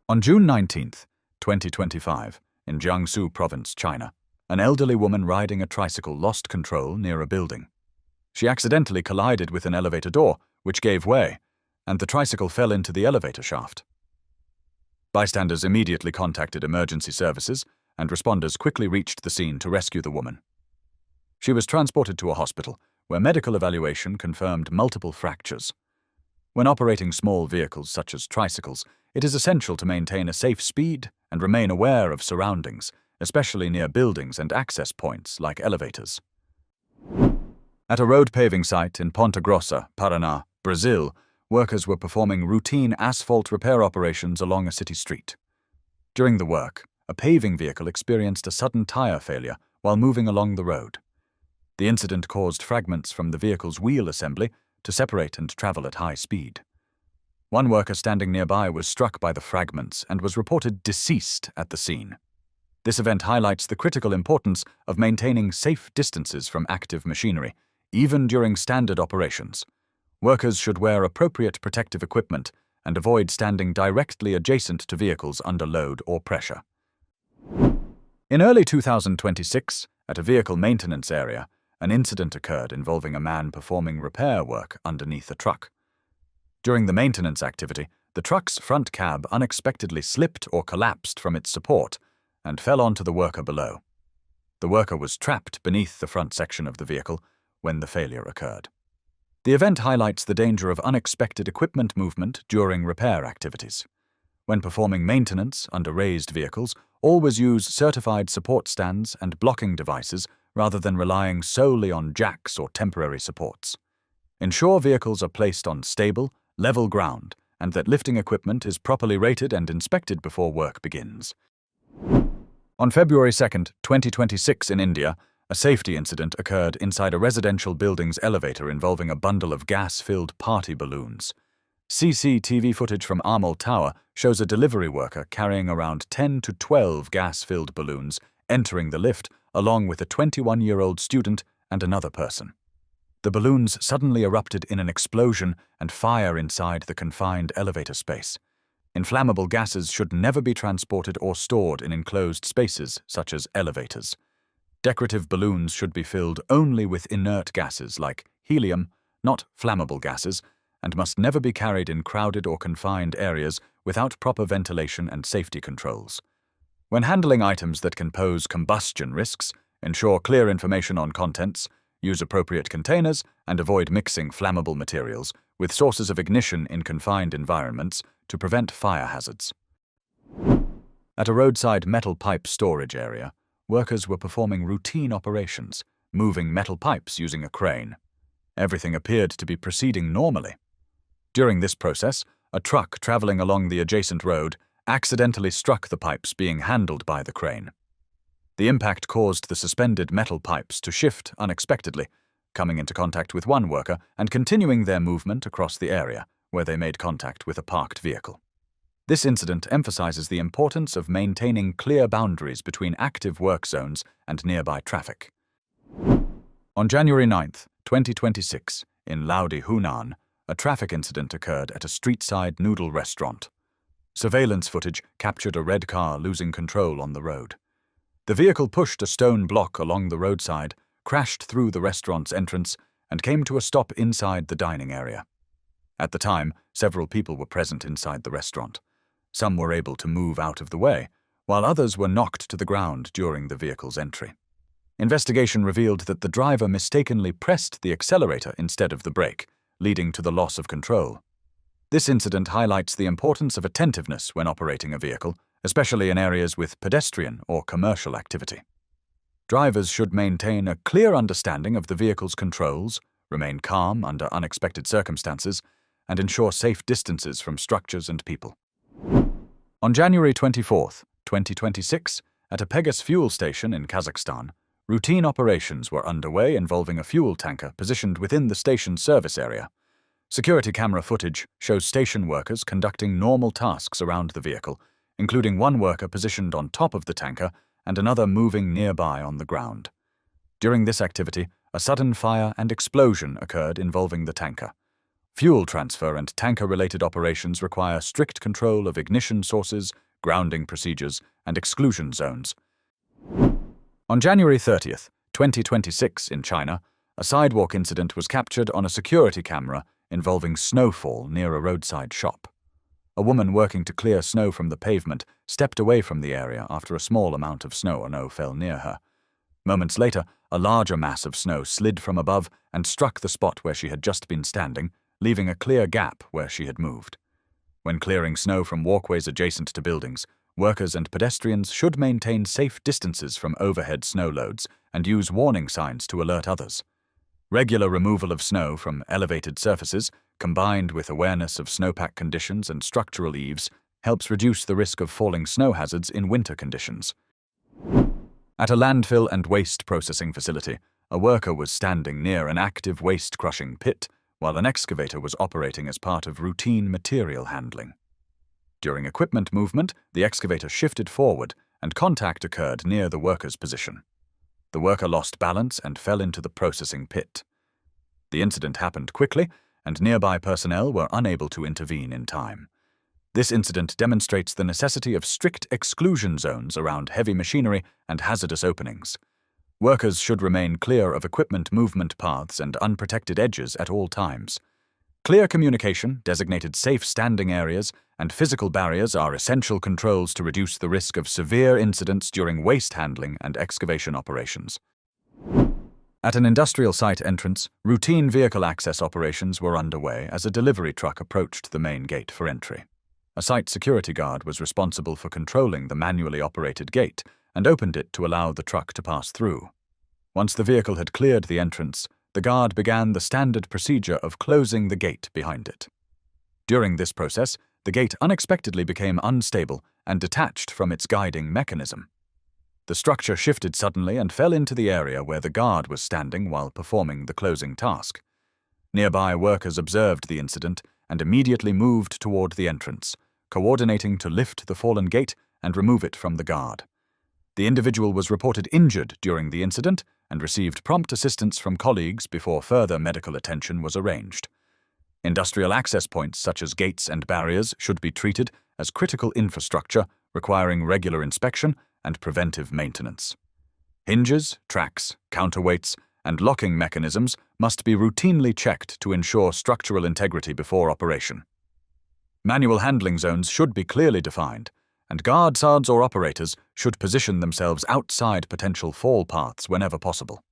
On June 19, 2025, in Jiangsu Province, China, an elderly woman riding a tricycle lost control near a building. She accidentally collided with an elevator door, which gave way, and the tricycle fell into the elevator shaft. Bystanders immediately contacted emergency services, and responders quickly reached the scene to rescue the woman. She was transported to a hospital, where medical evaluation confirmed multiple fractures. When operating small vehicles such as tricycles, it is essential to maintain a safe speed and remain aware of surroundings, especially near buildings and access points like elevators. At a road paving site in Ponta Grossa, Paraná, Brazil, workers were performing routine asphalt repair operations along a city street. During the work, a paving vehicle experienced a sudden tire failure while moving along the road. The incident caused fragments from the vehicle's wheel assembly to separate and travel at high speed. One worker standing nearby was struck by the fragments and was reported deceased at the scene. This event highlights the critical importance of maintaining safe distances from active machinery, even during standard operations. Workers should wear appropriate protective equipment and avoid standing directly adjacent to vehicles under load or pressure. In early 2026, at a vehicle maintenance area, an incident occurred involving a man performing repair work underneath a truck. During the maintenance activity, the truck's front cab unexpectedly slipped or collapsed from its support and fell onto the worker below. The worker was trapped beneath the front section of the vehicle when the failure occurred. The event highlights the danger of unexpected equipment movement during repair activities. When performing maintenance under raised vehicles, always use certified support stands and blocking devices rather than relying solely on jacks or temporary supports. Ensure vehicles are placed on stable, level ground, and that lifting equipment is properly rated and inspected before work begins. On February 2, 2026 in India, a safety incident occurred inside a residential building's elevator involving a bundle of gas-filled party balloons. CCTV footage from Amol Tower shows a delivery worker carrying around 10 to 12 gas-filled balloons entering the lift along with a 21-year-old student and another person. The balloons suddenly erupted in an explosion and fire inside the confined elevator space. Inflammable gases should never be transported or stored in enclosed spaces such as elevators. Decorative balloons should be filled only with inert gases like helium, not flammable gases, and must never be carried in crowded or confined areas without proper ventilation and safety controls. When handling items that can pose combustion risks, ensure clear information on contents, use appropriate containers, and avoid mixing flammable materials with sources of ignition in confined environments to prevent fire hazards. At a roadside metal pipe storage area, workers were performing routine operations, moving metal pipes using a crane. Everything appeared to be proceeding normally. During this process, a truck traveling along the adjacent road accidentally struck the pipes being handled by the crane. The impact caused the suspended metal pipes to shift unexpectedly, coming into contact with one worker and continuing their movement across the area, where they made contact with a parked vehicle. This incident emphasizes the importance of maintaining clear boundaries between active work zones and nearby traffic. On January 9, 2026, in Laodi, Hunan, a traffic incident occurred at a street-side noodle restaurant. Surveillance footage captured a red car losing control on the road. The vehicle pushed a stone block along the roadside, crashed through the restaurant's entrance, and came to a stop inside the dining area. At the time, several people were present inside the restaurant. Some were able to move out of the way, while others were knocked to the ground during the vehicle's entry. Investigation revealed that the driver mistakenly pressed the accelerator instead of the brake, leading to the loss of control. This incident highlights the importance of attentiveness when operating a vehicle, especially in areas with pedestrian or commercial activity. Drivers should maintain a clear understanding of the vehicle's controls, remain calm under unexpected circumstances, and ensure safe distances from structures and people. On January 24, 2026, at a Pegas fuel station in Kazakhstan, routine operations were underway involving a fuel tanker positioned within the station's service area. Security camera footage shows station workers conducting normal tasks around the vehicle, including one worker positioned on top of the tanker and another moving nearby on the ground. During this activity, a sudden fire and explosion occurred involving the tanker. Fuel transfer and tanker-related operations require strict control of ignition sources, grounding procedures, and exclusion zones. On January 30th, 2026 in China, a sidewalk incident was captured on a security camera involving Snowfall near a roadside shop. A woman working to clear snow from the pavement stepped away from the area after a small amount of snow or no fell near her. Moments later, a larger mass of snow slid from above and struck the spot where she had just been standing, leaving a clear gap where she had moved. When clearing snow from walkways adjacent to buildings, workers and pedestrians should maintain safe distances from overhead snow loads and use warning signs to alert others. Regular removal of snow from elevated surfaces, combined with awareness of snowpack conditions and structural eaves, helps reduce the risk of falling snow hazards in winter conditions. At a landfill and waste processing facility, a worker was standing near an active waste crushing pit while an excavator was operating as part of routine material handling. During equipment movement, the excavator shifted forward and contact occurred near the worker's position. The worker lost balance and fell into the processing pit. The incident happened quickly, and nearby personnel were unable to intervene in time. This incident demonstrates the necessity of strict exclusion zones around heavy machinery and hazardous openings. Workers should remain clear of equipment movement paths and unprotected edges at all times. Clear communication, designated safe standing areas, and physical barriers are essential controls to reduce the risk of severe incidents during waste handling and excavation operations. At an industrial site entrance, routine vehicle access operations were underway as a delivery truck approached the main gate for entry. A site security guard was responsible for controlling the manually operated gate and opened it to allow the truck to pass through. Once the vehicle had cleared the entrance, the guard began the standard procedure of closing the gate behind it. During this process, the gate unexpectedly became unstable and detached from its guiding mechanism. The structure shifted suddenly and fell into the area where the guard was standing while performing the closing task. Nearby workers observed the incident and immediately moved toward the entrance, coordinating to lift the fallen gate and remove it from the guard. The individual was reported injured during the incident and received prompt assistance from colleagues before further medical attention was arranged. Industrial access points such as gates and barriers should be treated as critical infrastructure requiring regular inspection and preventive maintenance. Hinges, tracks, counterweights, and locking mechanisms must be routinely checked to ensure structural integrity before operation. Manual handling zones should be clearly defined, and guards or operators should position themselves outside potential fall paths whenever possible.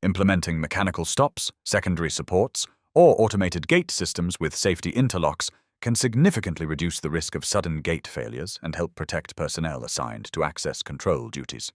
Implementing mechanical stops, secondary supports, or automated gate systems with safety interlocks can significantly reduce the risk of sudden gate failures and help protect personnel assigned to access control duties.